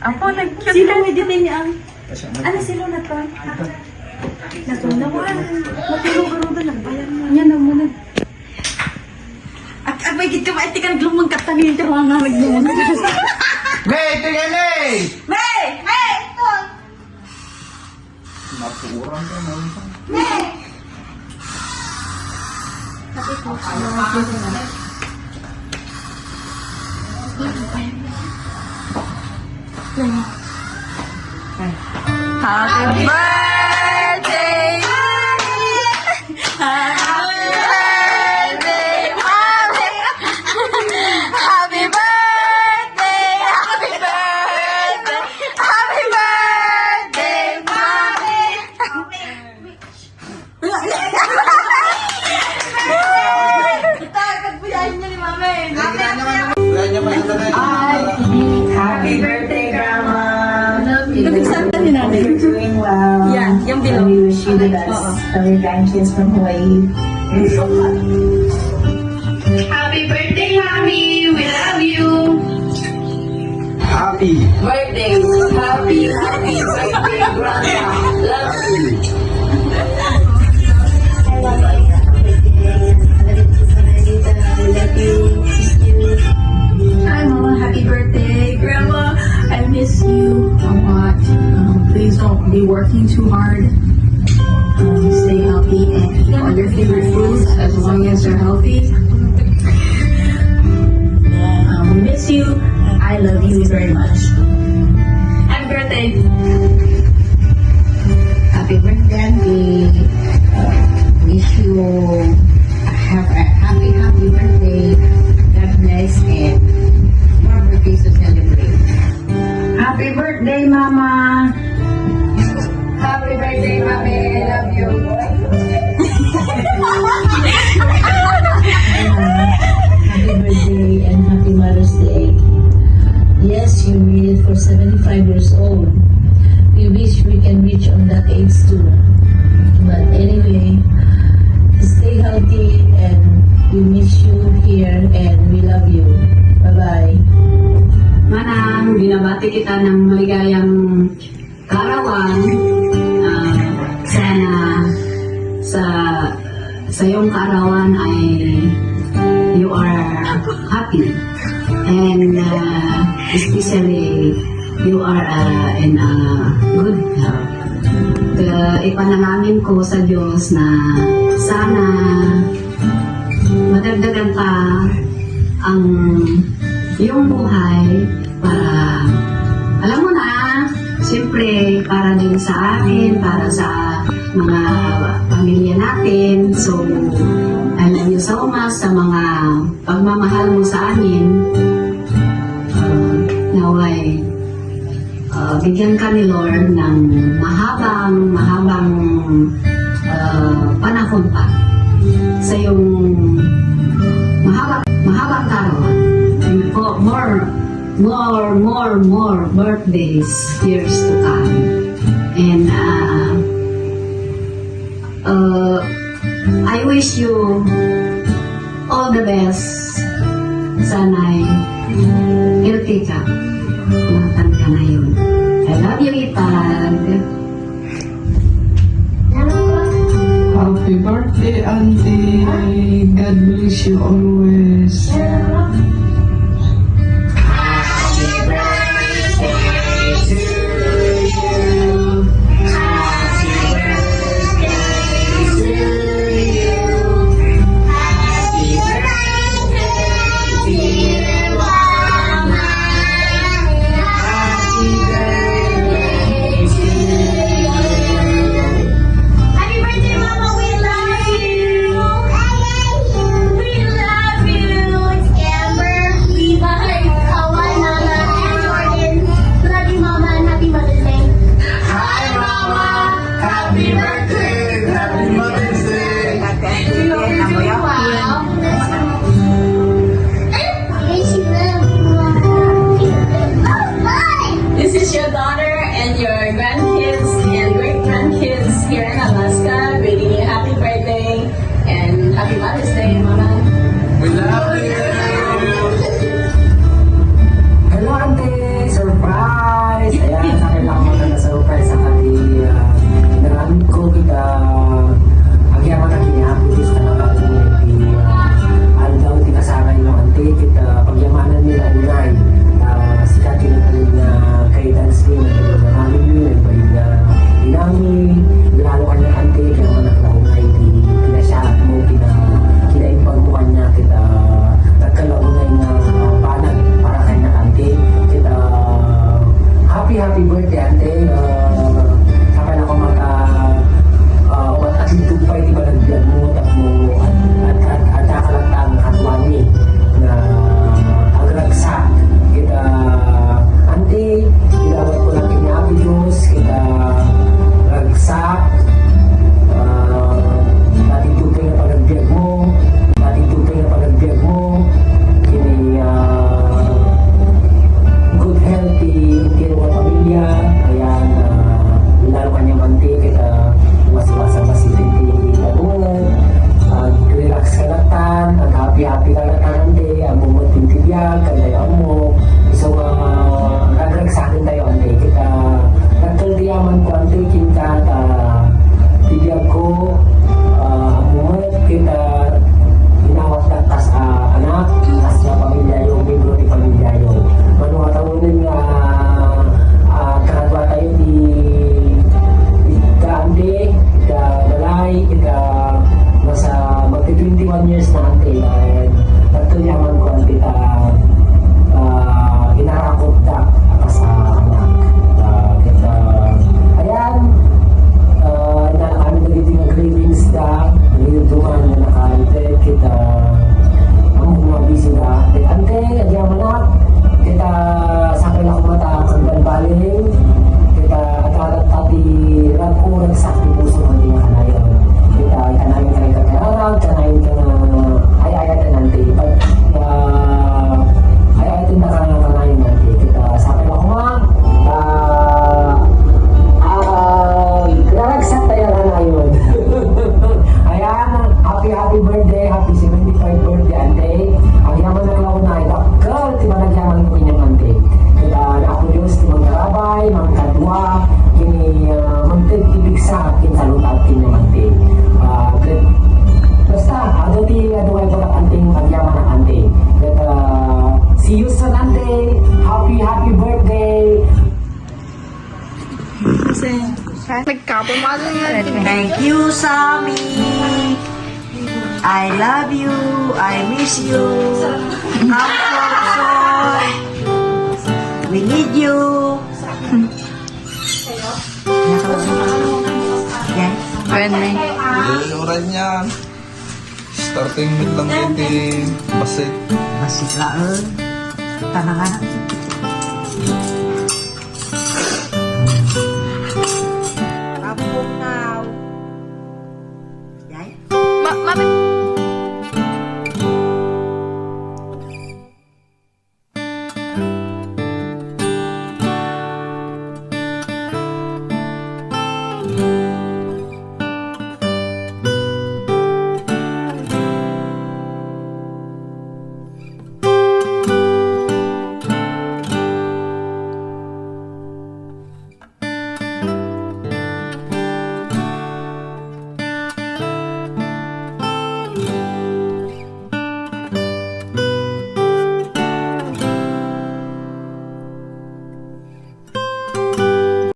Apo, nag-cute. Sino may din niya? Ano sila na to? Natunawan. Matulog-rudo lang. Bayan mo. Yan ang muna. At may git ka maitikan glumang katangin ka mga naglumang. May, tingnan eh! May! May! Ito! Mapuurang ka mo. May! Happy birthday! Happy birthday! Happy birthday! Happy birthday, Mommy! Takot po yan niya ni Mami. Wala niya pa yung tanay. Happy birthday, Grandma! Nabigsan ni Nanay. You're doing well. Yan, yung below. We wish you the best from your grandkids from Hawaii. Happy birthday, Mommy! We love you! Happy! Birthday! Happy birthday, Grandma! Love you! Hi, Mama. Happy birthday. Grandma, I miss you a lot. Please don't be working too hard. Stay healthy and eat all your favorite foods as long as you're healthy. We miss you. I love you very much. Happy birthday. Happy birthday, Auntie. Wish you have a happy birthday. God bless and more birthdays to celebrate. Happy birthday, Mama. Happy birthday, Mommy! Love you! Happy birthday and happy Mother's Day. Yes, you made it for 75 years old. We wish we can reach on that age too. But anyway, stay healthy and we miss you here and we love you. Bye-bye. Manang, binabati kita ng maligayang karawan. Sana sa iyong karawan ay you are happy and especially you are in a good health. Ipanalangin ko sa Diyos na sana madagdagan pa ang iyong buhay para, alam mo na, siyempre para din sa akin, para sa mga pamilya natin. So, I love you so much sa mga pagmamahal mo sa amin. Naway, bigyan ka ni Lord ng mahabang panahon pa sa iyong mahabang karawan. More birthdays, years to come. And I wish you all the best. Sana'y healthy ka. Matan ka na yun. I love you, Itag. Happy birthday, Auntie. God bless you always. Happy birthday, Mama! We love you! We love you! It's Amber, Viva, Kawan, Mama, and Jordan. Love you, Mama, and happy Mother's Day. Hi, Mama! Happy birthday! Happy Mother's Day! Wow! This is your daughter and your grandkids and great-grandkids here in Alaska. Wishing you happy birthday and happy Mother's Day, Mama. We love you! Hello, Auntie. Surprise! happy birthday, ante. Saka na ko at tupay, di ba nagbiyan mo, at kakalagtang hatwani na agragsak. Kita, ante, ilawat ko lang kinabi Diyos, kita ragsak, dating tupay na pagagbiyan mo, kini, good healthy kinuha pamilya, ayan, lalo kanyang manti, kita mas-masang masitindi relax ka latan, ang happy-happy ka latan, ante, ang bumuting tibiyag, kandayo mo, so, gagrag sa akin tayo, ante, kita, nagkaldiyaman ko, ante, kita, tibiyag ko, ang bumut, kita, inawat na tas anak, tas na pamilya yung, membro ni pamilya yung, manuwatawanin nga, karadwa tayo di ante, balay, nasa magti-21 years na ante, and nagtulyaman ko ante, inarakot na sa anak. Ayan, kami nagiging ang cravings na, nagiging duman na naka-ante, kita, ang mga busy na, ante, adyaw manak, kita, sakay na kumata, kagdan baling, kita, at tati, rag-urag sa aking puso ng tingin kanayon. Kita, kanayon ka rin kanayon, kanayon ka na, ay-ayatan nanti. Ay-ayatin na kanayon nanti. Kita, sakay na kumang, ragsak tayo kanayon. Ayan, happy birthday, happy 75 birthday, ante. Ang yaman ng launay, girl, tiba nagyaman ko inyong ante. Kita, ako Diyos, timang karabay, mang kadwa, kini magtibig sa akin sa lutat inyong ante. Basta, ano ti, ano ay ko anting nagyaman ng ante. Kita, see you soon, ante. Happy birthday. Nagkapamalo nga. Thank you, Sammy. I love you. I miss you. Kapsol. We need you. Yan. Pwede. Yung ride niya. Starting mid lang iti. Basit. Masik lang. Tanang-anak.